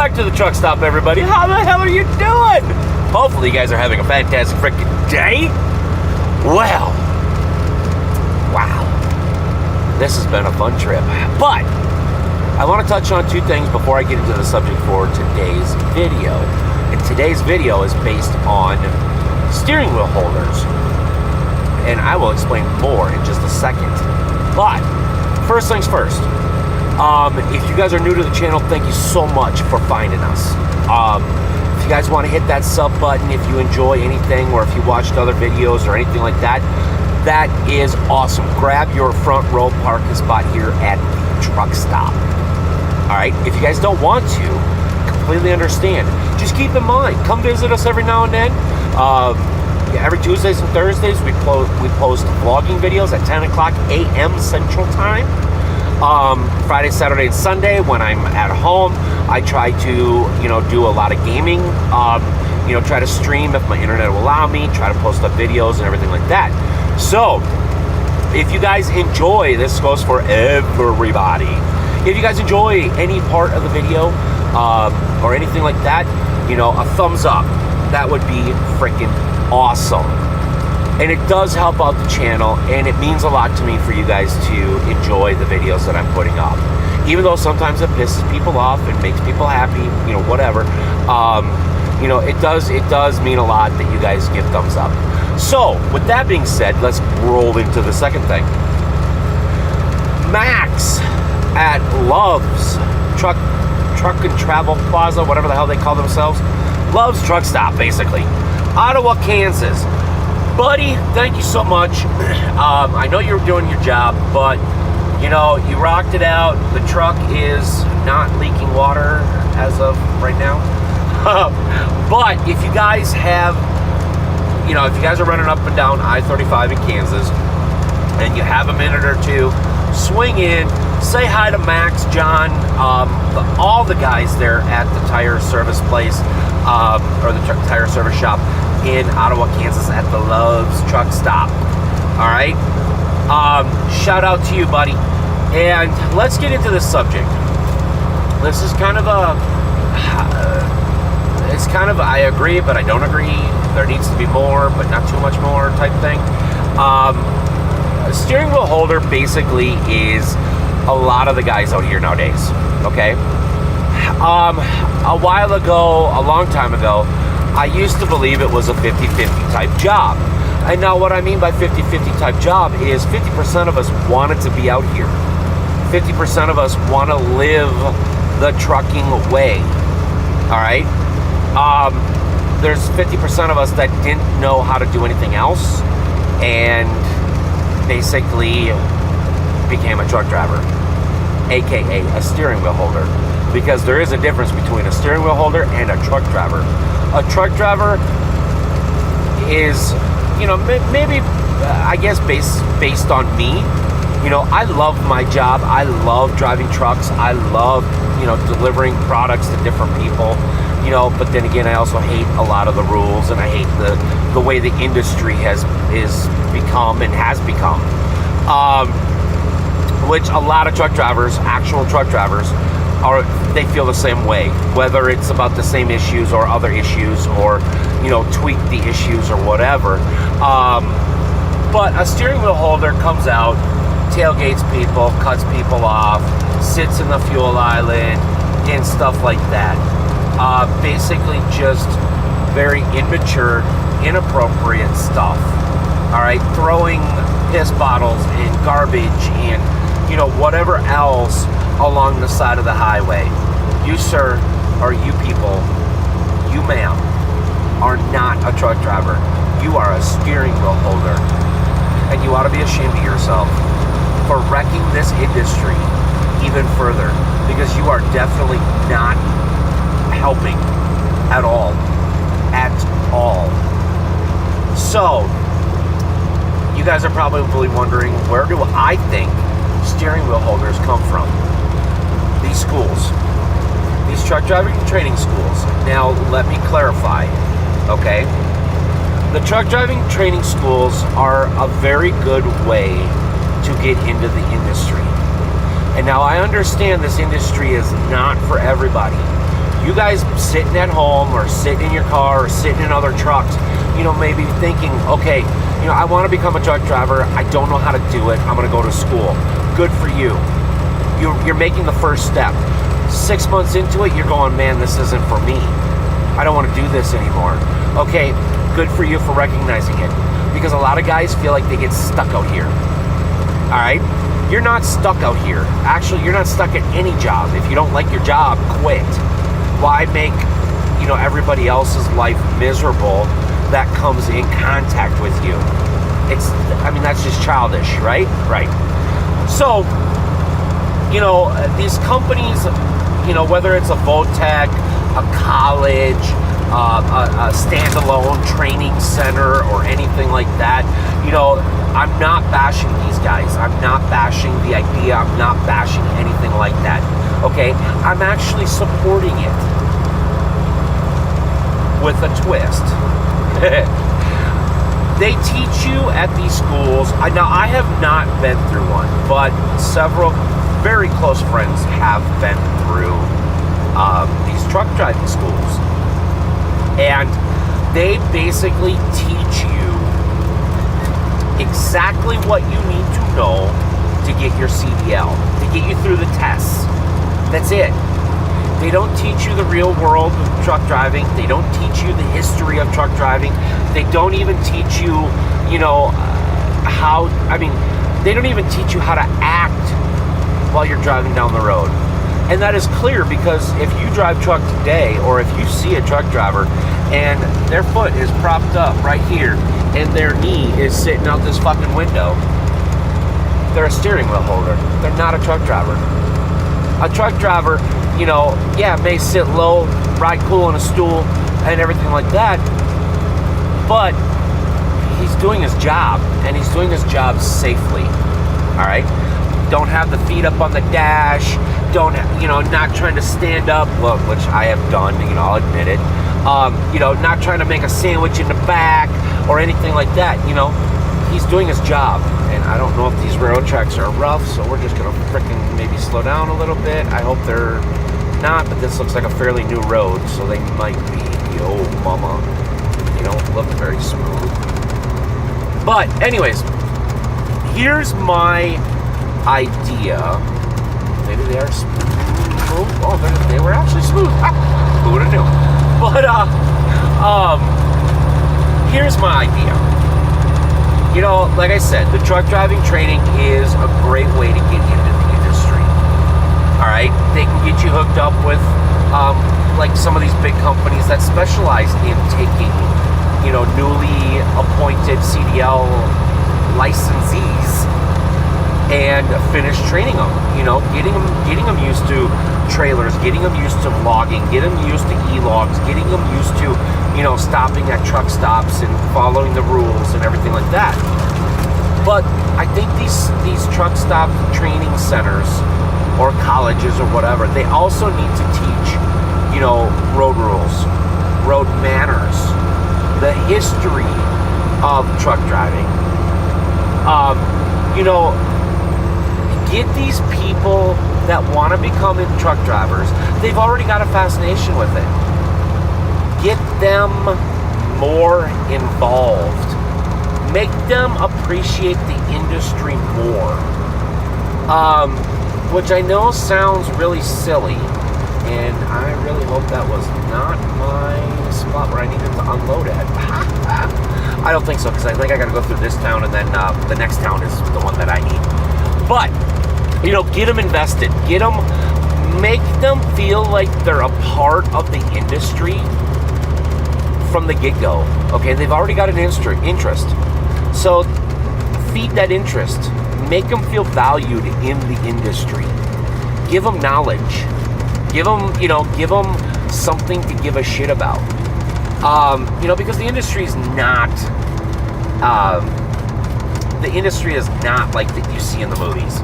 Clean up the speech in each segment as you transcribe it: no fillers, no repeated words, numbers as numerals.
back to the truck stop, everybody. How the hell are you doing? Hopefully you guys are having a fantastic freaking day. Well, wow. This has been a fun trip. But I want to touch on two things before I get into the subject for today's video. And today's video is based on steering wheel holders. And I will explain more in just a second. But first things first. If you guys are new to the channel, thank you so much for finding us. If you guys want to hit that sub button, if you enjoy anything, or if you watched other videos or anything like that, that is awesome. Grab your front row parking spot here at the truck stop. All right, if you guys don't want to, completely understand. Just keep in mind, come visit us every now and then. Every Tuesdays and Thursdays, we post vlogging videos at 10 o'clock a.m. Central Time. Friday, Saturday, and Sunday, when I'm at home, I try to, do a lot of gaming. Try to stream if my internet will allow me. Try to post up videos and everything like that. So, if you guys enjoy, this goes for everybody. If you guys enjoy any part of the video or anything like that, a thumbs up. That would be freaking awesome. And it does help out the channel, and it means a lot to me for you guys to enjoy the videos that I'm putting up. Even though sometimes it pisses people off and makes people happy, whatever. It does mean a lot that you guys give thumbs up. So, with that being said, let's roll into the second thing. Max at Love's Truck and Travel Plaza, whatever the hell they call themselves. Love's Truck Stop, basically. Ottawa, Kansas. Buddy, thank you so much. I know you're doing your job, but, you rocked it out. The truck is not leaking water as of right now. But if you guys have, if you guys are running up and down I-35 in Kansas, and you have a minute or two, swing in, say hi to Max, John, all the guys there at the tire service place, or the tire service shop in Ottawa, Kansas at the Love's Truck Stop. All right? Shout out to you, buddy. And let's get into this subject. This is kind of I agree, but I don't agree. There needs to be more, but not too much more type thing. A steering wheel holder basically is a lot of the guys out here nowadays, okay? A while ago, a long time ago, I used to believe it was a 50-50 type job. And now what I mean by 50-50 type job is 50% of us wanted to be out here. 50% of us want to live the trucking way, all right? There's 50% of us that didn't know how to do anything else and basically became a truck driver, aka a steering wheel holder, because there is a difference between a steering wheel holder and a truck driver. A truck driver is, maybe, I guess based on me, I love my job. I love driving trucks. I love, delivering products to different people, but then again, I also hate a lot of the rules, and I hate the way the industry has become, which a lot of truck drivers, actual truck drivers, they feel the same way, whether it's about the same issues or other issues, or tweak the issues or whatever. But a steering wheel holder comes out, tailgates people, cuts people off, sits in the fuel island, and stuff like that. Basically just very immature, inappropriate stuff. All right, throwing piss bottles and garbage and whatever else along the side of the highway. You, sir, or you people, you, ma'am, are not a truck driver. You are a steering wheel holder. And you ought to be ashamed of yourself for wrecking this industry even further, because you are definitely not helping at all. At all. So, you guys are probably wondering, where do I think steering wheel holders come from? These schools, these truck driving training schools. Now, let me clarify, okay? The truck driving training schools are a very good way to get into the industry. And now I understand this industry is not for everybody. you guys sitting at home or sitting in your car or sitting in other trucks, maybe thinking, okay, I want to become a truck driver. I don't know how to do it. I'm going to go to school. Good for you. You're making the first step. 6 months into it, you're going, man, this isn't for me. I don't want to do this anymore. Okay, good for you for recognizing it. Because a lot of guys feel like they get stuck out here. All right? You're not stuck out here. Actually, you're not stuck at any job. If you don't like your job, quit. Why make, everybody else's life miserable that comes in contact with you? That's just childish, right? Right. So, these companies, whether it's a Votech, a college, a standalone training center, or anything like that, I'm not bashing these guys. I'm not bashing the idea. I'm not bashing anything like that. Okay? I'm actually supporting it with a twist. They teach you at these schools. Now, I have not been through one, but several very close friends have been through these truck driving schools. And they basically teach you exactly what you need to know to get your CDL, to get you through the tests. That's it. They don't teach you the real world of truck driving. They don't teach you the history of truck driving. They don't even teach you, they don't even teach you how to act while you're driving down the road. And that is clear because if you drive truck today, or if you see a truck driver and their foot is propped up right here and their knee is sitting out this fucking window, they're a steering wheel holder. They're not a truck driver. A truck driver, may sit low, ride cool on a stool and everything like that, but he's doing his job, and he's doing his job safely. All right? Don't have the feet up on the dash. Don't, not trying to stand up, well, which I have done, I'll admit it. Not trying to make a sandwich in the back or anything like that. He's doing his job. And I don't know if these railroad tracks are rough, so we're just going to frickin' maybe slow down a little bit. I hope they're not, but this looks like a fairly new road, so they might be. Oh, mama. They don't look very smooth. But, anyways, here's my idea. Maybe they are smooth. Oh, they were actually smooth. Who would have knew? But, here's my idea. Like I said, the truck driving training is a great way to get into the industry. All right? They can get you hooked up with, like some of these big companies that specialize in taking, newly appointed CDL licensees and finish training them. Getting them used to trailers, getting them used to logging, getting them used to e-logs, getting them used to, stopping at truck stops and following the rules and everything like that. But I think these truck stop training centers or colleges or whatever, they also need to teach, road rules, road manners, the history of truck driving. Get these people that want to become truck drivers. They've already got a fascination with it. Get them more involved. Make them appreciate the industry more. Which I know sounds really silly, and I really hope that was not my spot where I needed to unload at. I don't think so, because I think I got to go through this town, and then the next town is the one that I need. But, get them invested. Make them feel like they're a part of the industry from the get-go. Okay, they've already got an interest. So feed that interest. Make them feel valued in the industry. Give them knowledge. Give them something to give a shit about. Because the industry is not like that you see in the movies.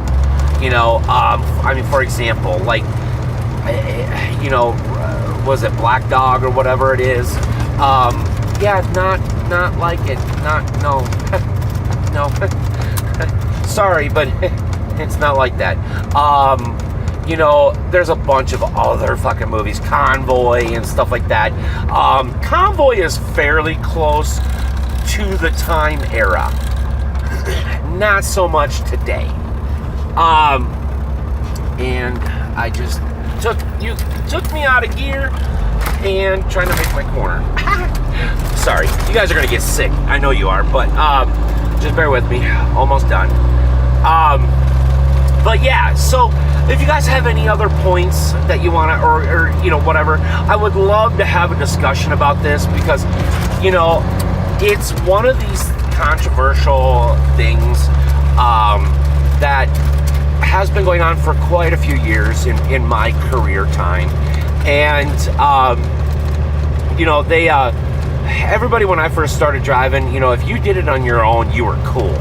For example, like, was it Black Dog or whatever it is? Not like it. No. Sorry, but it's not like that. you know, there's a bunch of other fucking movies, Convoy and stuff like that. Convoy is fairly close to the time era. Not so much today. And I just took me out of gear and trying to make my corner. Sorry, you guys are gonna get sick. I know you are, but just bear with me. Almost done. But yeah, so if you guys have any other points that you wanna, or you know, whatever, I would love to have a discussion about this, because, you know, it's one of these controversial things that has been going on for quite a few years in my career time. And you know, they everybody, when I first started driving, you know, if you did it on your own, you were cool.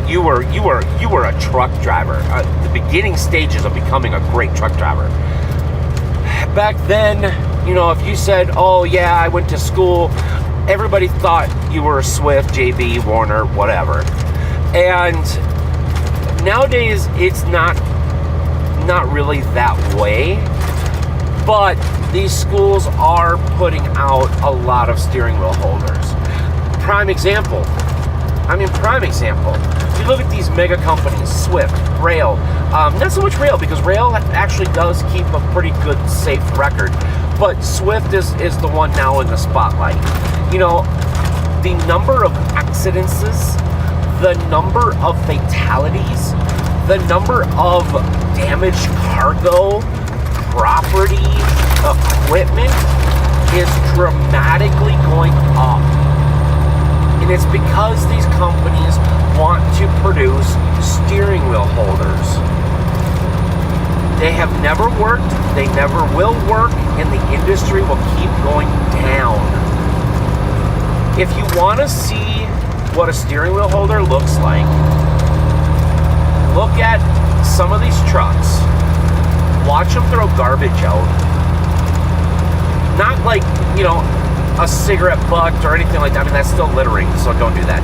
You were a truck driver. The beginning stages of becoming a great truck driver. Back then, you know, if you said, "Oh yeah, I went to school," everybody thought you were a Swift, JB, Warner, whatever. And nowadays, it's not really that way. But these schools are putting out a lot of steering wheel holders. Prime example. If you look at these mega companies, Swift, Rail, not so much Rail, because Rail actually does keep a pretty good, safe record. But Swift is the one now in the spotlight. You know, the number of accidents, the number of fatalities, the number of damaged cargo, property, equipment is dramatically going up. And it's because these companies want to produce steering wheel holders. They have never worked, they never will work, and the industry will keep going down. If you want to see what a steering wheel holder looks like, look at some of these trucks. Watch them throw garbage out. Not like, you know, a cigarette butt or anything like that. I mean, that's still littering, so don't do that.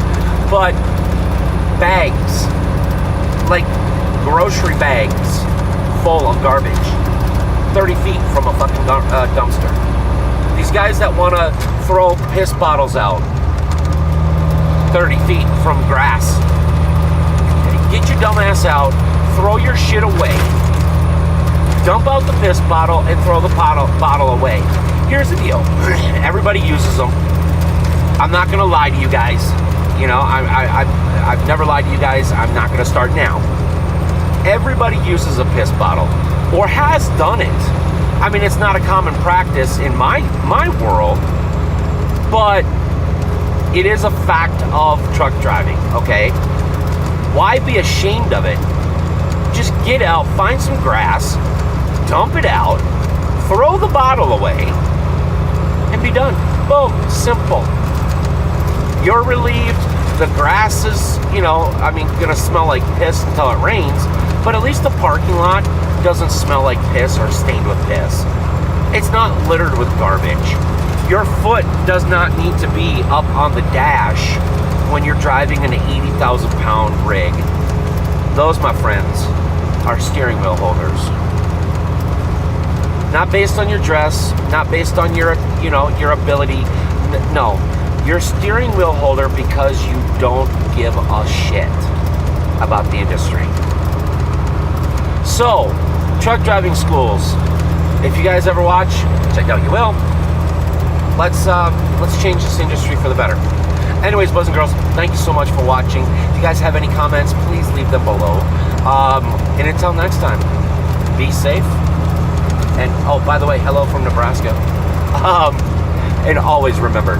But bags, like grocery bags full of garbage, 30 feet from a fucking dumpster. These guys that want to throw piss bottles out 30 feet from grass. Get your dumb ass out, throw your shit away, dump out the piss bottle, and throw the bottle away. Here's the deal. Everybody uses them. I'm not going to lie to you guys. You know, I've never lied to you guys. I'm not going to start now. Everybody uses a piss bottle, or has done it. I mean, it's not a common practice in my world, but it is a fact of truck driving, okay? Why be ashamed of it? Just get out, find some grass, dump it out, throw the bottle away, and be done. Boom, simple. You're relieved. The grass is, you know, I mean, gonna smell like piss until it rains, but at least the parking lot doesn't smell like piss or stained with piss. It's not littered with garbage. Your foot does not need to be up on the dash when you're driving an 80,000 pound rig. Those, my friends, are steering wheel holders. Not based on your dress, not based on your, you know, your ability. No, you're a steering wheel holder because you don't give a shit about the industry. So, truck driving schools. If you guys ever watch, which I doubt you will, let's change this industry for the better. Anyways, boys and girls, thank you so much for watching. If you guys have any comments, please leave them below. And until next time, be safe. And oh, by the way, hello from Nebraska. And always remember,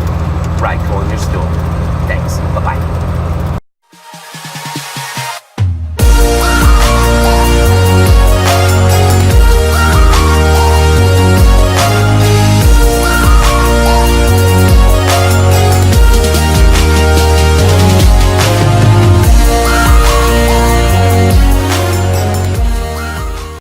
ride cool in your stool. Thanks. Bye-bye.